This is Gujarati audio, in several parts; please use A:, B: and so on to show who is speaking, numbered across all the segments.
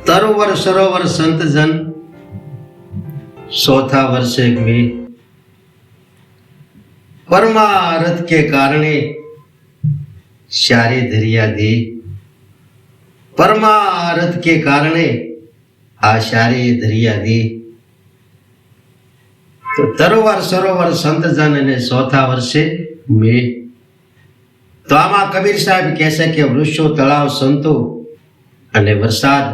A: तरुवर सरोवर संत जन चौथा वर्षे में परमारथ के कारणे शारे दरिया दे परमारथ के कारणे आ शारे दरिया दे। तो तरुवर सरोवर संत जन ने चौथा वर्षे में तो आमा कबीर साहेब कहશે કે વૃક્ષો તળાવ સંતો અને વરસાદ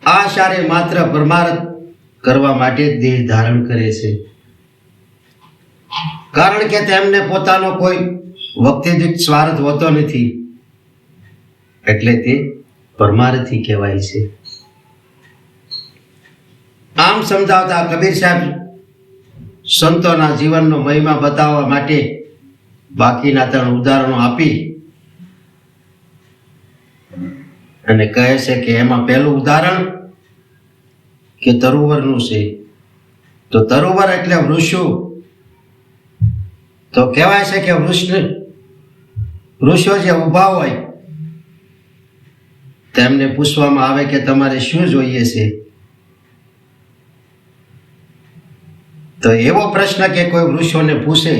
A: આ શારે માત્ર પરમાર્થ કરવા માટે દેહ ધારણ કરે છે, કારણ કે તેમને પોતાનો કોઈ વ્યક્તિગત સ્વાર્થ હોતો નથી, એટલે તે પરમાર્થી કહેવાય છે। આમ સમજાવતા કબીર સાહેબ સંતોના જીવનનો મહિમા બતાવવા માટે બાકીના 3 ઉદાહરણો આપી અને કહે છે કે એમાં પહેલું ઉદાહરણ કે તરુવરનું છે। તો તરુવર એટલે વૃક્ષો, તો કહેવાય છે કે વૃક્ષો જે ઊભા હોય તેમને પૂછવામાં આવે કે તમારે શું જોઈએ છે, તો એવો પ્રશ્ન કે કોઈ વૃક્ષોને પૂછે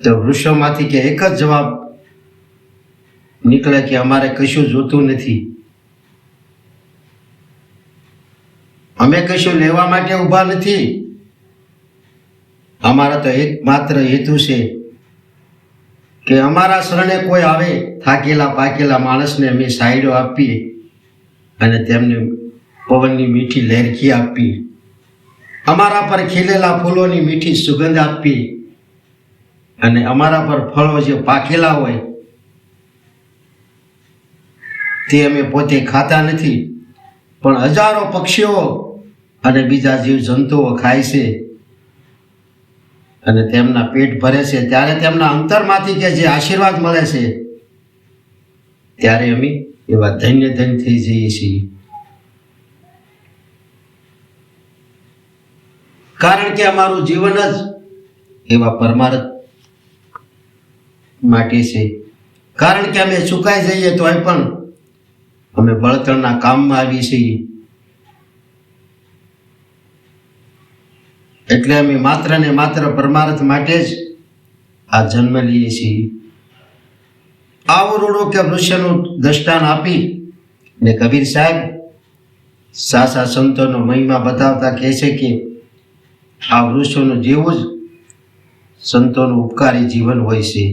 A: તો વૃક્ષોમાંથી કે એક જ જવાબ નીકળે કે અમારે કશું જોતું નથી, અમે કશું લેવા માટે ઊભા નથી, અમારા તો એકમાત્ર હેતુ છે કે અમારા શરણે કોઈ આવે થાકેલા પાકેલા માણસને અમે સાઈડો આપીએ અને તેમને પવનની મીઠી લહેરખી આપી, અમારા પર ખીલેલા ફૂલોની મીઠી સુગંધ આપી અને અમારા પર ફળો જે પાકેલા હોય તે અમે પોતે ખાતા નથી, પણ હજારો પક્ષીઓ અને બીજા જીવ જંતુઓ ખાય છે અને તેમના પેટ ભરે છે, ત્યારે તેમના અંતરમાંથી કે જે આશીર્વાદ મળે છે ત્યારે અમે એવા ધન્ય ધન્ય થઈ જઈએ છીએ, કારણ કે અમારું જીવન જ એવા પરમાર્થ માટે છે, કારણ કે અમે ચૂકાઈ જઈએ તોય પણ અમે બળતણના કામમાં આવીએ છીએ, એટલે અમે માત્ર ને માત્ર પરમાર્થ માટે જ આ જન્મ લઈએ છીએ। આવું રૂડું કે વૃક્ષનું દ્રષ્ટાંત આપી ને કબીર સાહેબ સાચા સંતોનો મહિમા બતાવતા કહે છે કે આ વૃક્ષોનું જેવું જ સંતોનું ઉપકારી જીવન હોય છે,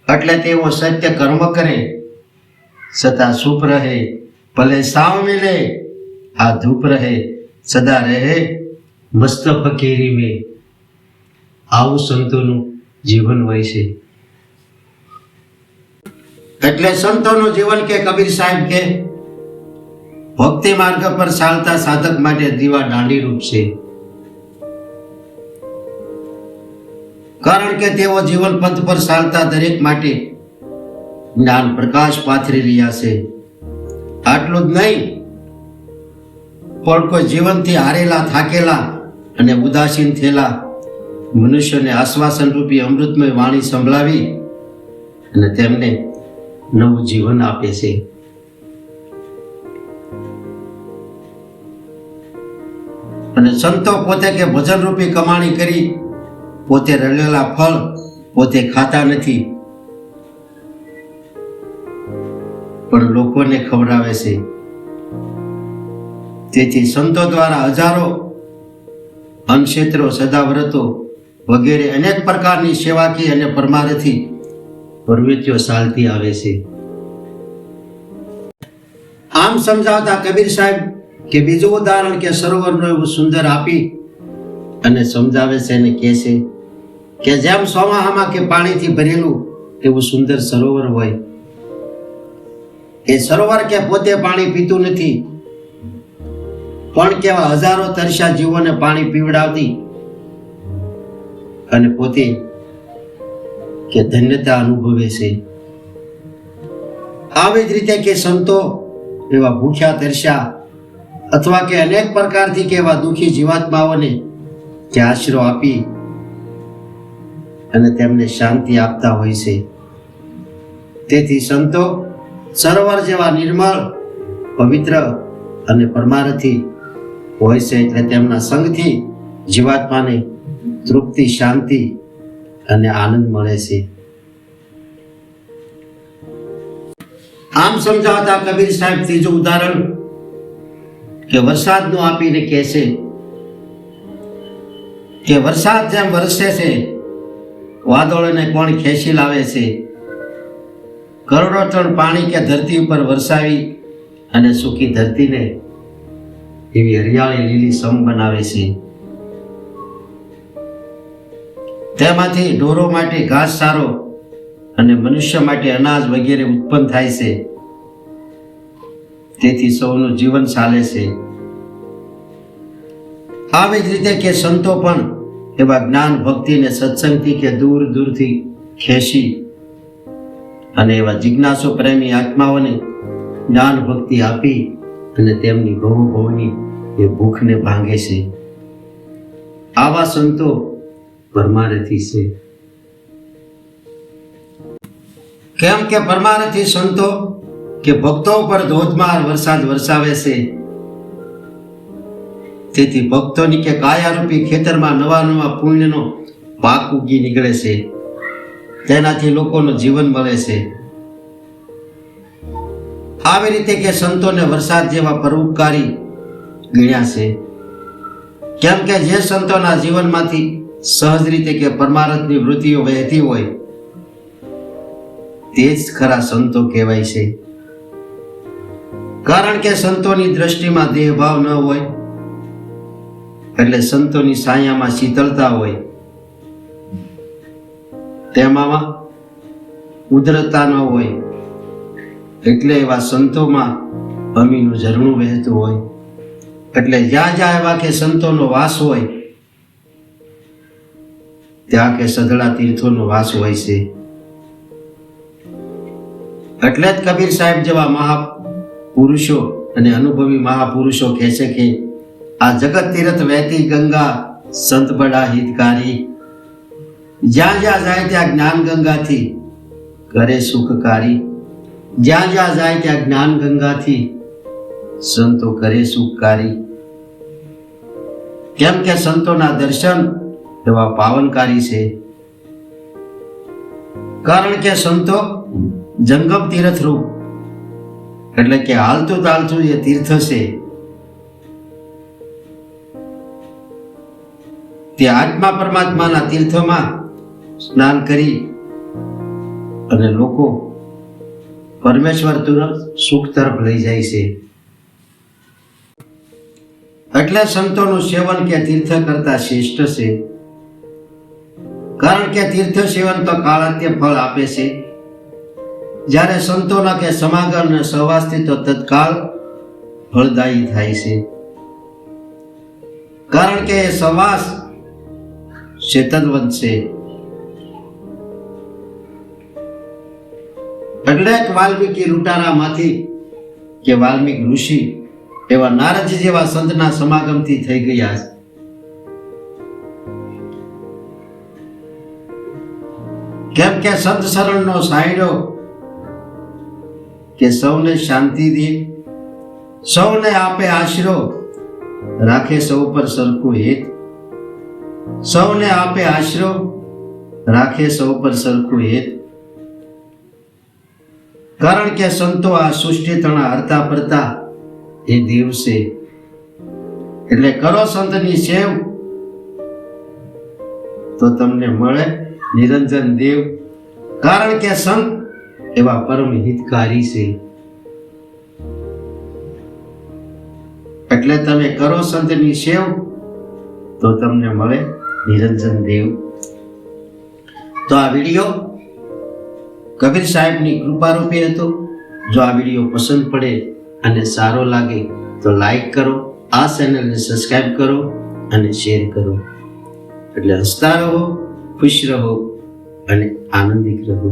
A: એટલે તેઓ સત્ય કર્મ કરે સદા સુપ રહે, ભલે સાવ મિલે આ ધૂપ રહે, સદા રહે મસ્ત ફકીરી મેં। આવું સંતોનું જીવન હોય છે, એટલે સંતોનું જીવન કે કબીર સાહેબ કે ભક્તિ માર્ગ પર ચાલતા સાધક માટે દીવા દાંડી રૂપ છે, કારણ કે તેઓ જીવન પંથ પર ચાલતા દરેક માટે જ્ઞાન પ્રકાશ પાથરી રહ્યા છે। આટલું જ નહીં, પણ કોઈ જીવનથી હારેલા થાકેલા અને ઉદાસીન થયેલા મનુષ્યને આશ્વાસન રૂપી અમૃતમય વાણી સંભળાવી અને તેમને નવું જીવન આપે છે। અને સંતો પોતે કે ભજન રૂપી કમાણી કરી પોતે રલેલા ફળ પોતે ખાતા નથી, પણ લોકોને ખવડાવે છે। તેથી સંતો દ્વારા હજારો અનક્ષેત્રો સદાવ્રતો વગેરે અનેક પ્રકારની સેવાકી અને પરમાર્થી પ્રવૃત્તિઓ ચાલતી આવે છે। આમ સમજાવતા કબીર સાહેબ કે બીજું ઉદાહરણ કે સરોવરનું એવું સુંદર આપી અને સમજાવે છે અને કહે છે કે જેમ ચોમાહામાં કે પાણીથી ભરેલું એવું સુંદર સરોવર હોય, એ સરોવર કે પોતે પાણી પીતું નથી, પણ કેવા હજારો તરસ્યા જીવોને પાણી પીવડાવતી અને પોતે કે ધન્યતા અનુભવે છે। આવી જ રીતે કે સંતો એવા ભૂખ્યા તરસ્યા અથવા કે અનેક પ્રકારથી કે એવા દુઃખી જીવાત્માઓને કે આશરો આપી અને તેમને શાંતિ આપતા હોય છે। તેથી સંતો સરોવર જેવા નિર્મળ, પવિત્ર અને પરમારથી હોય છે, એટલે તેમના સંગથી જીવાત્માને તૃપ્તિ, શાંતિ અને આનંદ મળે છે. આમ સમજાવતા કબીર સાહેબ ત્રીજું ઉદાહરણ કે વરસાદનું આપીને કહે છે કે વરસાદ જેમ વરસે છે, વાદળોને કોણ ખેંચી લાવે છે, કરોડો ટન પાણી કે ધરતી ઉપર વરસાવી અને સૂકી ધરતીને એવી હરિયાળી લીલી સમ બનાવે છે. તેમાંથી ઢોરો માટે ઘાસચારો અને મનુષ્ય માટે અનાજ વગેરે ઉત્પન્ન થાય છે. તેથી સૌનું જીવન ચાલે છે. આવી જ રીતે કે સંતો પણ એવા જ્ઞાન, ભક્તિ ને સત્સંગથી કે દૂર દૂરથી ખેંચી અને એવા જિજ્ઞાસુ પ્રેમી આત્માઓને જ્ઞાન, ભક્તિ આપી અને તેમની ભવની એ ભૂખને ભાંગે છે. આવા સંતો પરમારથી છે. કેમ કે પરમારથી સંતો કે ભક્તો પર ધોધમાર વરસાદ વરસાવે છે. તેથી ભક્તોની કે કાયારૂપી ખેતરમાં નવા નવા પુણ્યનો પાક ઉગી નીકળે છે. તેનાથી લોકોનું જીવન મળે છે. આવી રીતે કે સંતોને વરસાદ જેવા પરોપકારી ગણ્યા છે. કેમ કે જે સંતોના જીવનમાંથી સહજ રીતે કે પરમારથની વૃત્તિઓ વહેતી હોય તે જ ખરા સંતો કહેવાય છે. કારણ કે સંતોની દ્રષ્ટિમાં દેહભાવ ન હોય, એટલે સંતોની સાયામાં શીતળતા હોય, તેમાં ઉદ્રતા ન હોય, એટલે એવા સંતોમાં અમીનું ઝરણું વહેતું હોય. એટલે જ્યાં જ્યાં એવા કે સંતોનો વાસ હોય ત્યાં કે સધળા તીર્થોનો વાસ હોય છે. એટલે જ કબીર સાહેબ જેવા મહાપુરુષો અને અનુભવી મહાપુરુષો કહે છે કે આ જગત તીર્થ વહેતી ગંગા સંત બડા હિતકારી, જ્યાં જ્યાં જાય ત્યાં જ્ઞાન ગંગાથી કરે સુખકારી. જ્યાં જ્યાં જાય ત્યાં જ્ઞાન ગંગાથી સંતો કરે સુખકારી. કેમ કે સંતોના દર્શન એવા પાવનકારી છે. કારણ કે સંતો જંગમ તીર્થ રૂપ, એટલે કે હાલતું ચાલતું એ તીર્થ છે. તે આત્મા પરમાત્માના તીર્થોમાં સ્નાન કરી અને લોકો પરમેશ્વર તરફ સુખ તરફ લઈ જાય છે. એટલે સંતોનું સેવન કે તીર્થ કરતા શ્રેષ્ઠ છે. કારણ કે તીર્થ સેવન તો કાળાત્ય ફળ આપે છે, જ્યારે સંતોના કે સમાગમ અને સહવાસથી તો તત્કાળ ફળદાયી થાય છે. કારણ કે એ સહવાસ ચેતનવંત છે. એટલે વાલ્મીકી લૂંટારામાંથી કે વાલ્મીકી ઋષિ એવા નારદજી જેવા સંતના સમાગમથી થઈ ગયા છે. કેમ કે સંત શરણનો સાયડો કે સૌને શાંતિ દે, સૌને આપે આશરો, રાખે સૌ પર સરખું હેત. સૌને આપે આશરો, રાખે સૌ પર સરખું હેત. કારણ કે સંતો આ સૃષ્ટિ તણા હરતા ફરતા એ દેવ છે. એટલે કરો સંતની સેવ તો તમને મળે નિરંજન દેવ. કારણ કે સંત એવા પરમ હિતકારી છે. એટલે તમે કરો સંતની સેવ તો તમને મળે નિરંજન દેવ. તો આ વિડીયો કબીર સાહેબની કૃપારૂપી હતો. જો આ વિડીયો પસંદ પડે અને સારો લાગે તો લાઈક કરો, આ ચેનલને સબસ્ક્રાઇબ કરો અને શેર કરો. એટલે હસતા રહો, ખુશ રહો અને આનંદિત રહો.